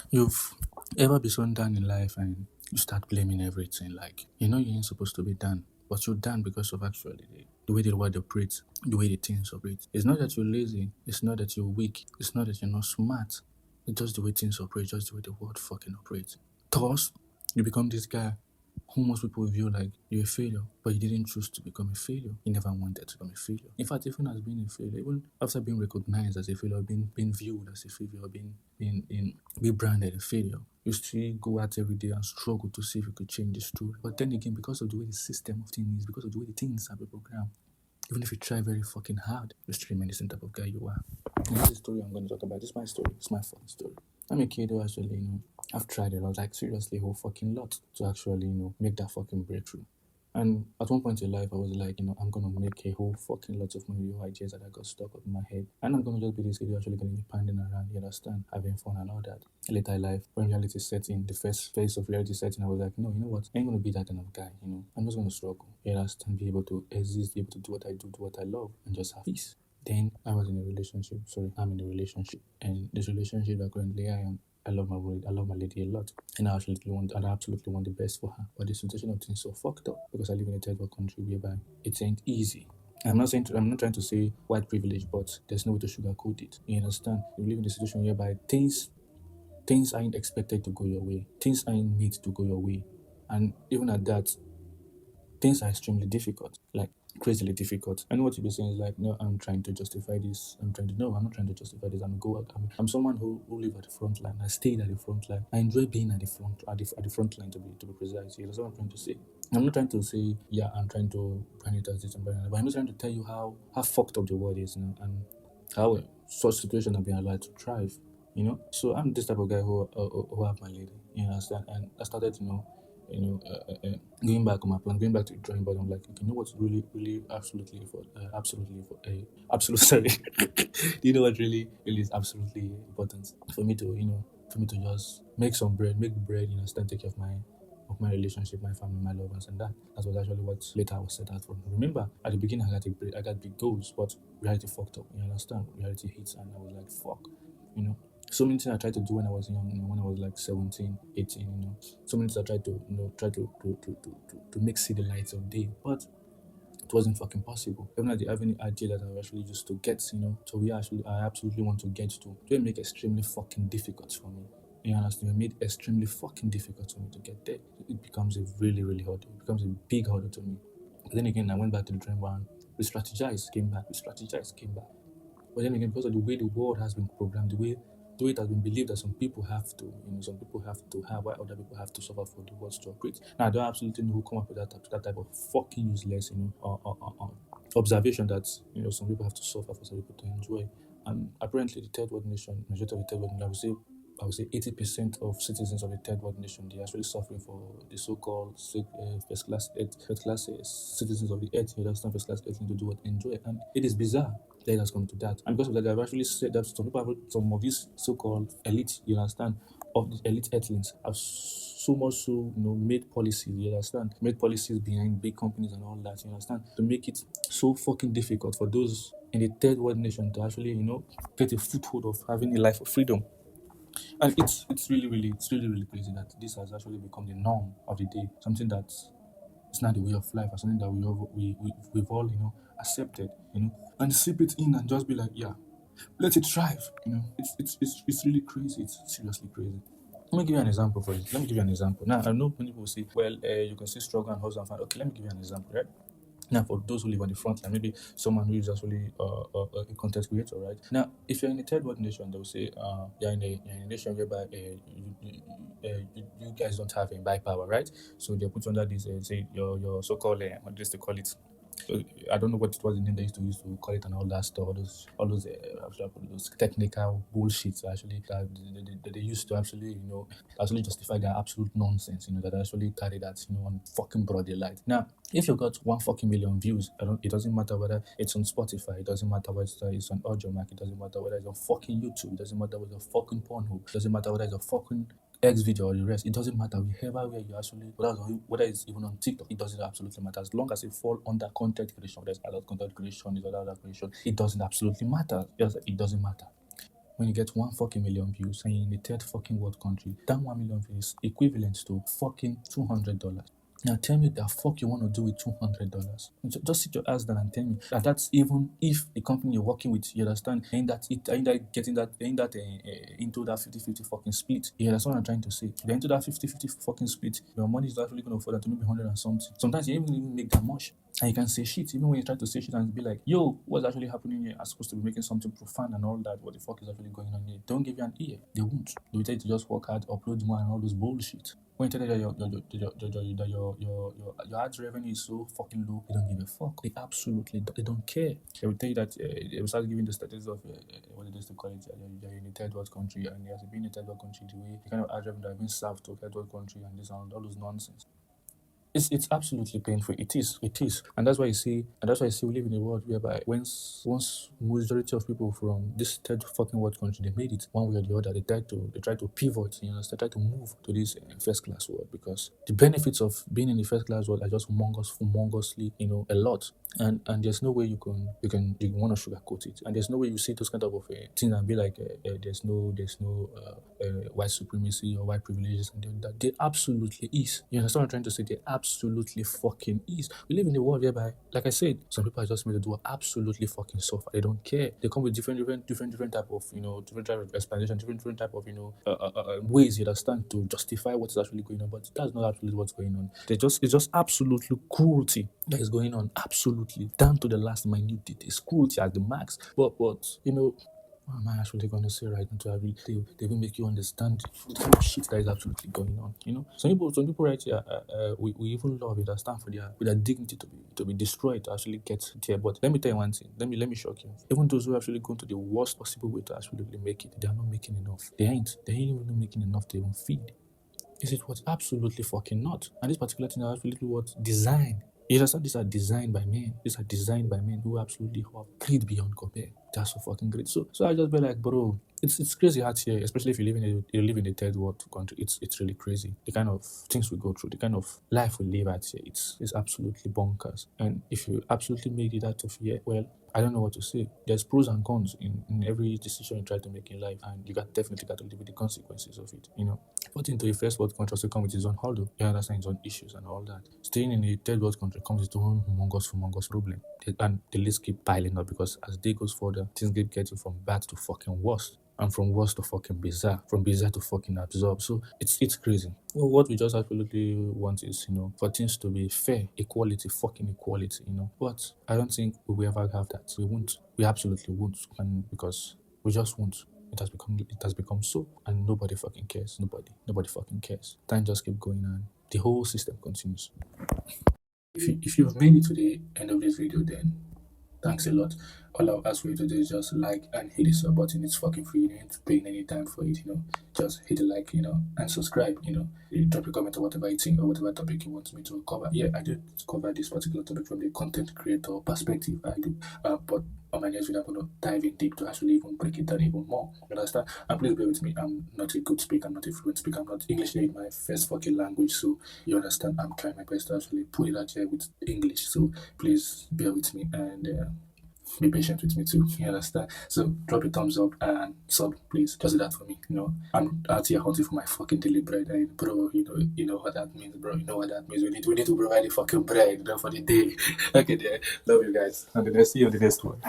You've ever been so down in life and you start blaming everything, like you know you ain't supposed to be down, but you're down because of actually the way the world operates, the way the things operate. It's not that you're lazy, it's not that you're weak, it's not that you're not smart. It's just the way things operate, just the way the world fucking operates. Thus, you become this guy who most people view like you're a failure, but you didn't choose to become a failure. You never wanted to become a failure. In fact, even as being a failure, even after being recognized as a failure, being viewed as a failure, being branded a failure, you still go out every day and struggle to see if you could change the story. But then again, because of the way the system of things is, because of the way the things are programmed, even if you try very fucking hard, you still remain the same type of guy you are. And this is the story I'm going to talk about. This is my story. It's my fucking story. I'm a kid who actually, I've tried a lot, like seriously, a whole fucking lot to actually, make that fucking breakthrough. And at one point in life, I was like, I'm gonna make a whole fucking lot of money with ideas that I got stuck up in my head. And I'm gonna just be this kid who actually gonna be pandering around, you understand, having fun and all that. Later in life, when reality set in, the first phase of reality setting, I was like, no, you know what? I ain't gonna be that kind of guy. I'm just gonna struggle, you understand, be able to exist, be able to do what I do what I love, and just have peace. Then I was in a relationship. Sorry, I'm in a relationship, and this relationship that currently I am, I love my wife, I love my lady a lot, and I absolutely want the best for her. But the situation of things so fucked up because I live in a third world country whereby it ain't easy. I'm not trying to say white privilege, but there's no way to sugarcoat it. You understand? You live in a situation whereby things aren't expected to go your way. Things aren't made to go your way, and even at that, things are extremely difficult, like crazily difficult. I know what you'll be saying is like, no, I'm trying to justify this. No, I'm not trying to justify this. I'm someone who live at the front line. I stayed at the front line. I enjoy being at the front line to be precise. You know what I'm trying to say. I'm not trying to say, yeah, I'm trying to brand it as this and brand it, but I'm just trying to tell you how fucked up the world is, and how such situations have been allowed to thrive. So I'm this type of guy who have my lady. You understand? And I started, you know, going back on my plan, going back to the drawing board. I'm like, okay, you know what's really, really, absolute. Sorry, you know what really is absolutely important for me to, for me to just make bread, stand take care of my relationship, my family, my loved ones, and that was actually what later I was set out for. Remember, at the beginning, I got big goals, but reality fucked up. You understand? Reality hits, and I was like, fuck, you know. So many things I tried to do when I was young, when I was like 17, 18, so many things I tried to, to make see the lights of day, but it wasn't fucking possible. Even at the avenue idea that I actually used to get, to where I absolutely want to get to, it make extremely fucking difficult for me. You understand? It made extremely fucking difficult for me to get there. It becomes a really, really hard. It becomes a big hurdle to me. But then again, I went back to the drawing board. We strategized, came back. But then again, because of the way the world has been programmed, the way it has been believed that some people have to, some people have to have, while other people have to suffer for the world to operate. Now, I don't absolutely know who come up with that type of fucking useless, observation that, some people have to suffer for some people to enjoy. And apparently, the third world nation, majority of the third world nation, I would say 80% of citizens of the third world nation, they're actually suffering for the so-called first class citizens of the earth. You understand? First class earth need to do what enjoy, and it is bizarre that it has come to that. And because of that, they've actually said that some of these so-called elite, you understand, of the elite earthlings have so much so, made policies, you understand, made policies behind big companies and all that, you understand, to make it so fucking difficult for those in the third world nation to actually, get a foothold of having a life of freedom. And it's really crazy that this has actually become the norm of the day. Something that it's not the way of life, or something that we've all accepted. And sip it in and just be like, yeah, let it thrive. It's really crazy. It's seriously crazy. Let me give you an example for it. Let me give you an example. Now I know many people say, well, you can see struggle and hustle and find. Okay, let me give you an example, right? Now, for those who live on the front line, maybe someone who is actually a content creator, right? Now, if you're in a third world nation, they'll say you're in a nation whereby you guys don't have a buy power, right? So they're put under this, say, your so-called, what do they call it? So I don't know what it was the name they used to call it and all that stuff, those technical bullshits actually that they used to actually justify their absolute nonsense, that actually carry that, on fucking broad daylight. Now, if you got 1 fucking million views, it doesn't matter whether it's on Spotify, it doesn't matter whether it's on Audiomack, it doesn't matter whether it's on fucking YouTube, it doesn't matter whether it's on fucking Pornhub, it doesn't matter whether it's a fucking X video or the rest. It doesn't matter wherever where you actually whether it's even on TikTok, it doesn't absolutely matter. As long as it fall under content creation, there's adult content creation, is other creation, it doesn't absolutely matter. It doesn't matter. when you get 1 fucking million views and you're in the third fucking world country, that 1 million views is equivalent to fucking $200. Now tell me the fuck you want to do with $200. Just sit your ass down and tell me that that's even if the company you're working with, you understand, ain't that getting that, ain't that into that 50-50 fucking split. Yeah, that's what I'm trying to say. They're into that 50-50 fucking split. Your money is actually going to fall to maybe 100 and something. Sometimes you even make that much. And you can say shit, even when you try to say shit and be like, yo, what's actually happening here? I'm supposed to be making something profound and all that. What the fuck is actually going on here? Don't give you an ear. They won't. They will tell you to just work hard, upload more and all this bullshit. When you tell them that your ads revenue is so fucking low, they don't give a fuck. They absolutely they don't care. They will tell you that they will start giving the statistics of what it is to call it. You're in a third world country, and as being a third world country, the way the kind of ads revenue that have been served to a third world country and this and all those nonsense. It's absolutely painful. It is, and that's why you see, we live in a world whereby once majority of people from this third fucking world country, they made it one way or the other. They try to pivot, they try to move to this first class world, because the benefits of being in the first class world are just humongously, a lot. And there's no way you want to sugarcoat it, and there's no way you see those kind of things and be like there's no white supremacy or white privileges, and that they absolutely is. You understand what I'm trying to say? They absolutely fucking is. We live in a world whereby, like I said, some people are just made to do absolutely fucking suffer. They don't care. They come with different type of different type of explanation, different type of ways, you understand, to justify what is actually going on. But that's not absolutely what's going on. It's just absolutely cruelty that is going on. Absolutely, down to the last minute detail. It's cruelty at the max. But what am I actually going to say right now to they will make you understand the kind of shit that is absolutely going on? Some people right here, we even love it, that stand for their dignity to be destroyed to actually get there. But let me tell you one thing. Let me shock you. Even those who actually go to the worst possible way to absolutely make it, they are not making enough. They ain't even making enough to even feed. Is it what? Absolutely fucking not. And this particular thing is absolutely what? Design. You understand? These are designed by men. These are designed by men who have great beyond compare. They're so fucking great. So I just be like, bro, it's crazy out here, especially if you live in a third world country. It's really crazy. The kind of things we go through, the kind of life we live out here, it's absolutely bonkers. And if you absolutely make it out of here, well, I don't know what to say. There's pros and cons in every decision you try to make in life, and you definitely got to live with the consequences of it. Put into a first world country also comes with its own hurdle. You understand, its own issues and all that. Staying in a third world country comes with its own humongous problem. And the list keep piling up, because as day goes further, things keep getting from bad to fucking worse. And from worse to fucking bizarre. From bizarre to fucking absurd. So it's crazy. Well, what we just absolutely want is, for things to be fair, fucking equality, But I don't think we will ever have that. We won't. We absolutely won't. And because we just won't. It has become so, and nobody fucking cares. Nobody fucking cares. Time just keep going on. The whole system continues. If you've made it to the end of this video, then thanks a lot. All I'll ask you to do is just like and hit the sub button. It's fucking free. You ain't paying any time for it, Just hit the like, and subscribe, You drop a comment or whatever you think or whatever topic you want me to cover. Yeah, I did cover this particular topic from the content creator perspective. I do. But on my next video, I'm going to dive in deep to actually even break it down even more. You understand? And please bear with me. I'm not a good speaker. I'm not a fluent speaker. I'm not English ain't my first fucking language. So you understand? I'm trying my best to actually put it out here with English. So please bear with me and be patient with me too. You understand? So drop a thumbs up and sub, please. Just do that for me. I'm out here hunting for my fucking daily bread, and bro, you know what that means, bro. You know what that means. We need to provide the fucking bread, for the day. Okay, there. Love you guys, and then see you on the next one.